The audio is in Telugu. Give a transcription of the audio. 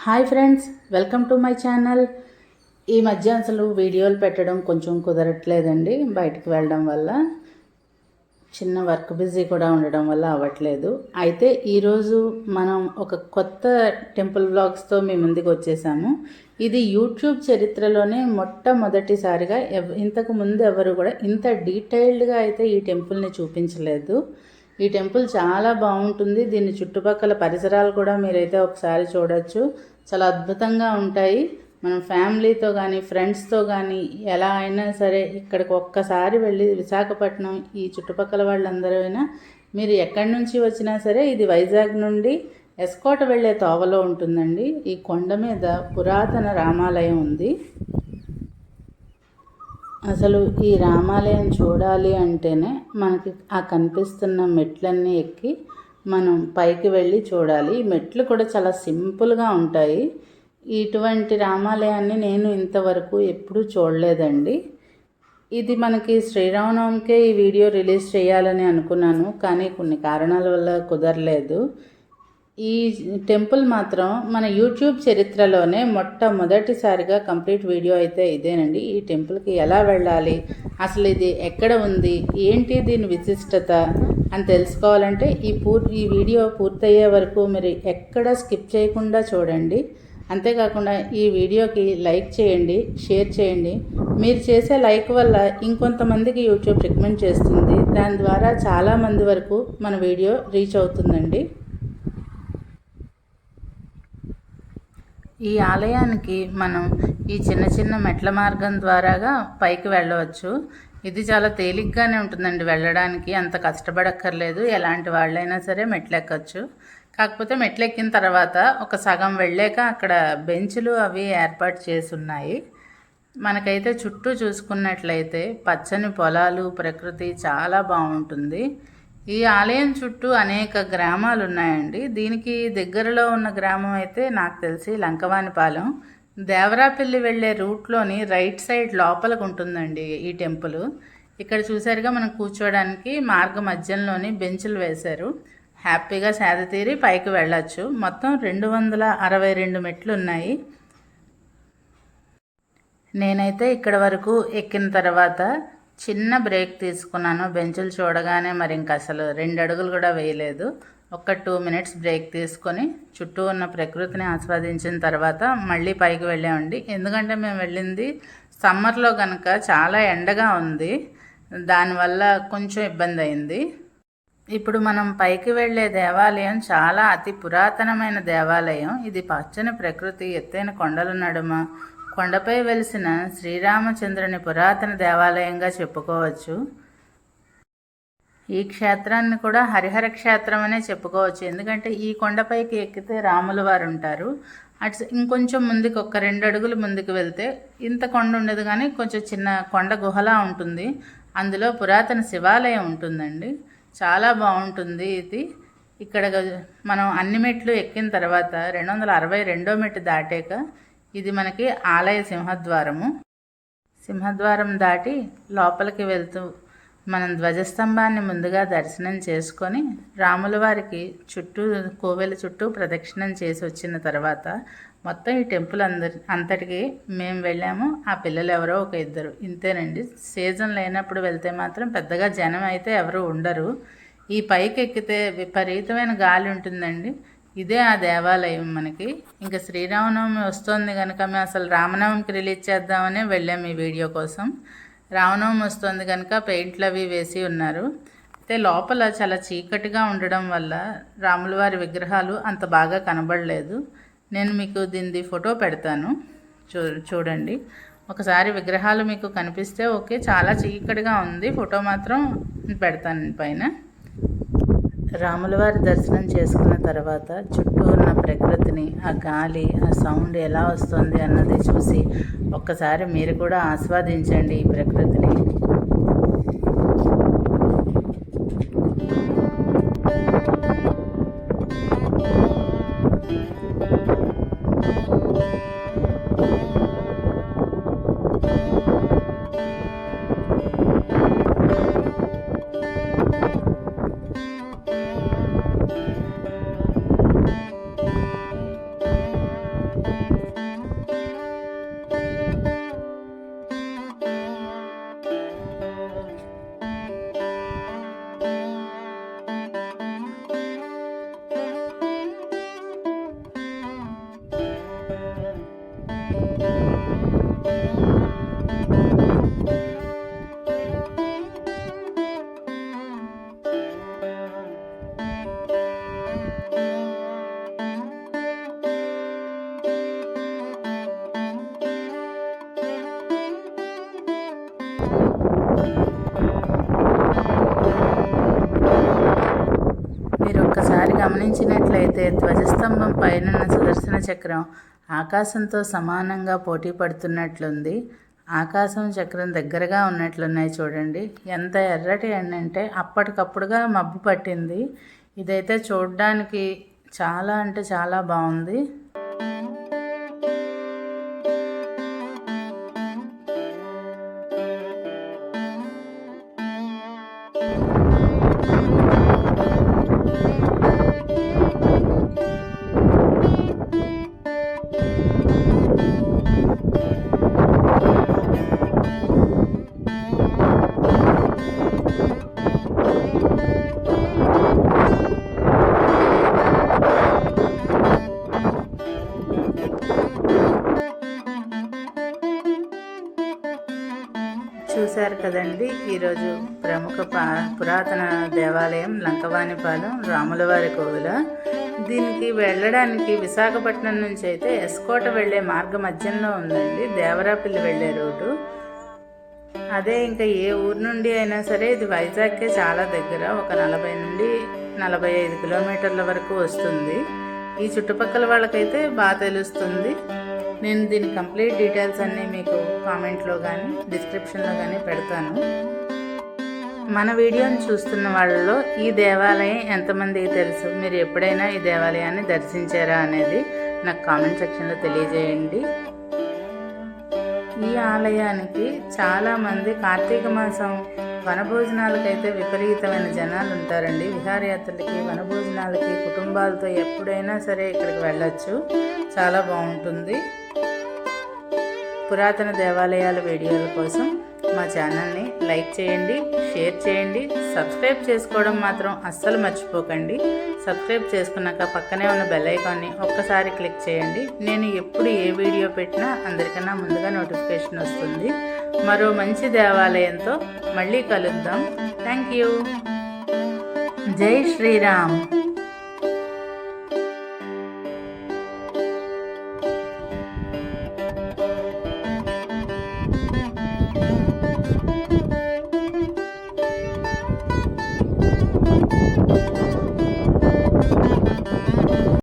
Hi friends, welcome to my channel. ఈ మధ్య అసలు వీడియోలు పెట్టడం కొంచెం కుదరట్లేదండి. బయటకు వెళ్ళడం వల్ల చిన్న వర్క్ బిజీ కూడా ఉండడం వల్ల అవ్వట్లేదు. అయితే ఈరోజు మనం ఒక కొత్త టెంపుల్ వ్లాగ్స్తో మీ ముందుకు వచ్చేసాము. ఇది యూట్యూబ్ చరిత్రలోనే మొట్టమొదటిసారిగా ఇంతకు ముందు ఎవరు కూడా ఇంత డీటెయిల్డ్గా అయితే ఈ టెంపుల్ని చూపించలేదు. ఈ టెంపుల్ చాలా బాగుంటుంది. దీని చుట్టుపక్కల పరిసరాలు కూడా మీరైతే ఒకసారి చూడొచ్చు. చాలా అద్భుతంగా ఉంటాయి. మనం ఫ్యామిలీతో కానీ ఫ్రెండ్స్తో కానీ ఎలా అయినా సరే ఇక్కడికి ఒక్కసారి వెళ్ళి విశాఖపట్నం ఈ చుట్టుపక్కల వాళ్ళందరూ అయినా మీరు ఎక్కడి నుంచి వచ్చినా సరే ఇది వైజాగ్ నుండి ఎస్కోట వెళ్ళే తోవలో ఉంటుందండి. ఈ కొండ మీద పురాతన రామాలయం ఉంది. అసలు ఈ రామాలయం చూడాలి అంటేనే మనకి ఆ కనిపిస్తున్న మెట్లన్నీ ఎక్కి మనం పైకి వెళ్ళి చూడాలి. ఈ మెట్లు కూడా చాలా సింపుల్గా ఉంటాయి. ఇటువంటి రామాలయాన్ని నేను ఇంతవరకు ఎప్పుడూ చూడలేదండి. ఇది మనకి శ్రీరామనవమికే ఈ వీడియో రిలీజ్ చేయాలని అనుకున్నాను, కానీ కొన్ని కారణాల వల్ల కుదరలేదు. ఈ టెంపుల్ మాత్రం మన యూట్యూబ్ చరిత్రలోనే మొట్టమొదటిసారిగా కంప్లీట్ వీడియో అయితే ఇదేనండి. ఈ టెంపుల్కి ఎలా వెళ్ళాలి, అసలు ఇది ఎక్కడ ఉంది, ఏంటి దీని విశిష్టత అని తెలుసుకోవాలంటే ఈ వీడియో పూర్తయ్యే వరకు మీరు ఎక్కడ స్కిప్ చేయకుండా చూడండి. అంతేకాకుండా ఈ వీడియోకి లైక్ చేయండి, షేర్ చేయండి. మీరు చేసే లైక్ వల్ల ఇంకొంతమందికి యూట్యూబ్ రికమెండ్ చేస్తుంది. దాని ద్వారా చాలామంది వరకు మన వీడియో రీచ్ అవుతుందండి. ఈ ఆలయానికి మనం ఈ చిన్న చిన్న మెట్ల మార్గం ద్వారాగా పైకి వెళ్ళవచ్చు. ఇది చాలా తేలిగ్గానే ఉంటుందండి వెళ్ళడానికి, అంత కష్టపడక్కర్లేదు. ఎలాంటి వాళ్ళైనా సరే మెట్లెక్కచ్చు. కాకపోతే మెట్లెక్కిన తర్వాత ఒక సగం వెళ్ళాక అక్కడ బెంచులు అవి ఏర్పాటు చేసి ఉన్నాయి. మనకైతే చుట్టూ చూసుకున్నట్లయితే పచ్చని పొలాలు, ప్రకృతి చాలా బాగుంటుంది. ఈ ఆలయం చుట్టూ అనేక గ్రామాలు ఉన్నాయండి. దీనికి దగ్గరలో ఉన్న గ్రామం అయితే నాకు తెలిసి లంకవానిపాలెం. దేవరాపల్లి వెళ్ళే రూట్లోని రైట్ సైడ్ లోపలికి ఉంటుందండి ఈ టెంపుల్. ఇక్కడ చూసారుగా మనం కూర్చోవడానికి మార్గ మధ్యంలోని బెంచులు వేశారు. హ్యాపీగా సేద తీరి పైకి వెళ్ళచ్చు. మొత్తం 262 మెట్లు ఉన్నాయి. నేనైతే ఇక్కడ వరకు ఎక్కిన తర్వాత చిన్న బ్రేక్ తీసుకున్నాను. బెంచులు చూడగానే మరి ఇంక అసలు 2 అడుగులు కూడా వేయలేదు. ఒక 2 మినిట్స్ బ్రేక్ తీసుకొని చుట్టూ ఉన్న ప్రకృతిని ఆస్వాదించిన తర్వాత మళ్ళీ పైకి వెళ్ళామండి. ఎందుకంటే మేము వెళ్ళింది సమ్మర్లో కనుక చాలా ఎండగా ఉంది. దానివల్ల కొంచెం ఇబ్బంది అయింది. ఇప్పుడు మనం పైకి వెళ్ళే దేవాలయం చాలా అతి పురాతనమైన దేవాలయం. ఇది పచ్చని ప్రకృతి, ఎత్తైన కొండల నడుమ కొండపై వెలిసిన శ్రీరామచంద్రుని పురాతన దేవాలయంగా చెప్పుకోవచ్చు. ఈ క్షేత్రాన్ని కూడా హరిహర క్షేత్రం అనే చెప్పుకోవచ్చు. ఎందుకంటే ఈ కొండపైకి ఎక్కితే రాముల వారు ఉంటారు. అటు ఇంకొంచెం ముందుకు ఒక 2 అడుగులు ముందుకు వెళ్తే ఇంత కొండ ఉండదు, కానీ కొంచెం చిన్న కొండ గుహలా ఉంటుంది. అందులో పురాతన శివాలయం ఉంటుందండి. చాలా బాగుంటుంది ఇది. ఇక్కడ మనం అన్ని మెట్లు ఎక్కిన తర్వాత 262వ మెట్టు దాటాక ఇది మనకి ఆలయ సింహద్వారం దాటి లోపలికి వెళ్తూ మనం ధ్వజస్తంభాన్ని ముందుగా దర్శనం చేసుకొని రాముల వారికి కోవెల చుట్టూ ప్రదక్షిణం చేసి వచ్చిన తర్వాత మొత్తం ఈ టెంపుల్ అంతటికి మేము వెళ్ళాము. ఆ పిల్లలు ఎవరో ఒక 2 ఇంతేనండి. సీజన్ లేనప్పుడు వెళ్తే మాత్రం పెద్దగా జనం అయితే ఎవరు ఉండరు. ఈ పైకి ఎక్కితే విపరీతమైన గాలి ఉంటుందండి. ఇదే ఆ దేవాలయం మనకి. ఇంకా శ్రీరామనవమి వస్తుంది కనుక మేము అసలు రామనవమికి రిలీజ్ చేద్దామని వెళ్ళాము ఈ వీడియో కోసం. రామనవమి వస్తుంది కనుక పెయింట్లు అవి వేసి ఉన్నారు. అయితే లోపల చాలా చీకటిగా ఉండడం వల్ల రాముల వారి విగ్రహాలు అంత బాగా కనబడలేదు. నేను మీకు దీనిది ఫోటో పెడతాను, చూడండి. ఒకసారి విగ్రహాలు మీకు కనిపిస్తే ఓకే. చాలా చీకటిగా ఉంది. ఫోటో మాత్రం పెడతాను పైన. రాముల వారి దర్శనం చేసుకున్న తర్వాత చుట్టూ ఉన్న ప్రకృతిని, ఆ గాలి, ఆ సౌండ్ ఎలా వస్తుంది అన్నది చూసి ఒక్కసారి మీరు కూడా ఆస్వాదించండి ఈ ప్రకృతిని. గమనించినట్లయితే ధ్వజస్తంభం పైన సుదర్శన చక్రం ఆకాశంతో సమానంగా పోటీ పడుతున్నట్లుంది. ఆకాశం చక్రం దగ్గరగా ఉన్నట్లున్నాయి చూడండి. ఎంత ఎర్రటి ఎండ అంటే అప్పటికప్పుడుగా మబ్బు పట్టింది. ఇదైతే చూడడానికి చాలా అంటే చాలా బాగుంది. చూశారు కదండి, ఈరోజు ప్రముఖ పురాతన దేవాలయం లంకవానిపాలెం రాములవారి కోవిల. దీనికి వెళ్ళడానికి విశాఖపట్నం నుంచి అయితే ఎస్కోట వెళ్ళే మార్గ మధ్యంలో ఉందండి, దేవరాపల్లి వెళ్ళే రోడ్డు. అదే ఇంకా ఏ ఊరు నుండి అయినా సరే ఇది వైజాగ్కే చాలా దగ్గర, ఒక 40 నుండి 45 కిలోమీటర్ల వరకు వస్తుంది. ఈ చుట్టుపక్కల వాళ్ళకైతే బాగా తెలుస్తుంది. నేను దీని కంప్లీట్ డీటెయిల్స్ అన్నీ మీకు కామెంట్లో కానీ డిస్క్రిప్షన్లో కానీ పెడతాను. మన వీడియోని చూస్తున్న వాళ్ళలో ఈ దేవాలయం ఎంతమందికి తెలుసు, మీరు ఎప్పుడైనా ఈ దేవాలయాన్ని దర్శించారా అనేది నాకు కామెంట్ సెక్షన్లో తెలియజేయండి. ఈ ఆలయానికి చాలామంది కార్తీక మాసం వనభోజనాలకైతే విపరీతమైన జనాలు ఉంటారండి. విహారయాత్రలకి, వనభోజనాలకి కుటుంబాలతో ఎప్పుడైనా సరే ఇక్కడికి వెళ్ళొచ్చు, చాలా బాగుంటుంది. పురాతన దేవాలయాల వీడియోల కోసం మా ఛానల్ని లైక్ చేయండి, షేర్ చేయండి, సబ్స్క్రైబ్ చేసుకోవడం మాత్రం అస్సలు మర్చిపోకండి. సబ్స్క్రైబ్ చేసుకున్నాక పక్కనే ఉన్న బెల్ ఐకాన్ని ఒక్కసారి క్లిక్ చేయండి. నేను ఎప్పుడు ఏ వీడియో పెట్టినా అందరికన్నా ముందుగా నోటిఫికేషన్ వస్తుంది. మరో మంచి దేవాలయంతో మళ్ళీ కలుద్దాం. Thank you. జై శ్రీరామ్.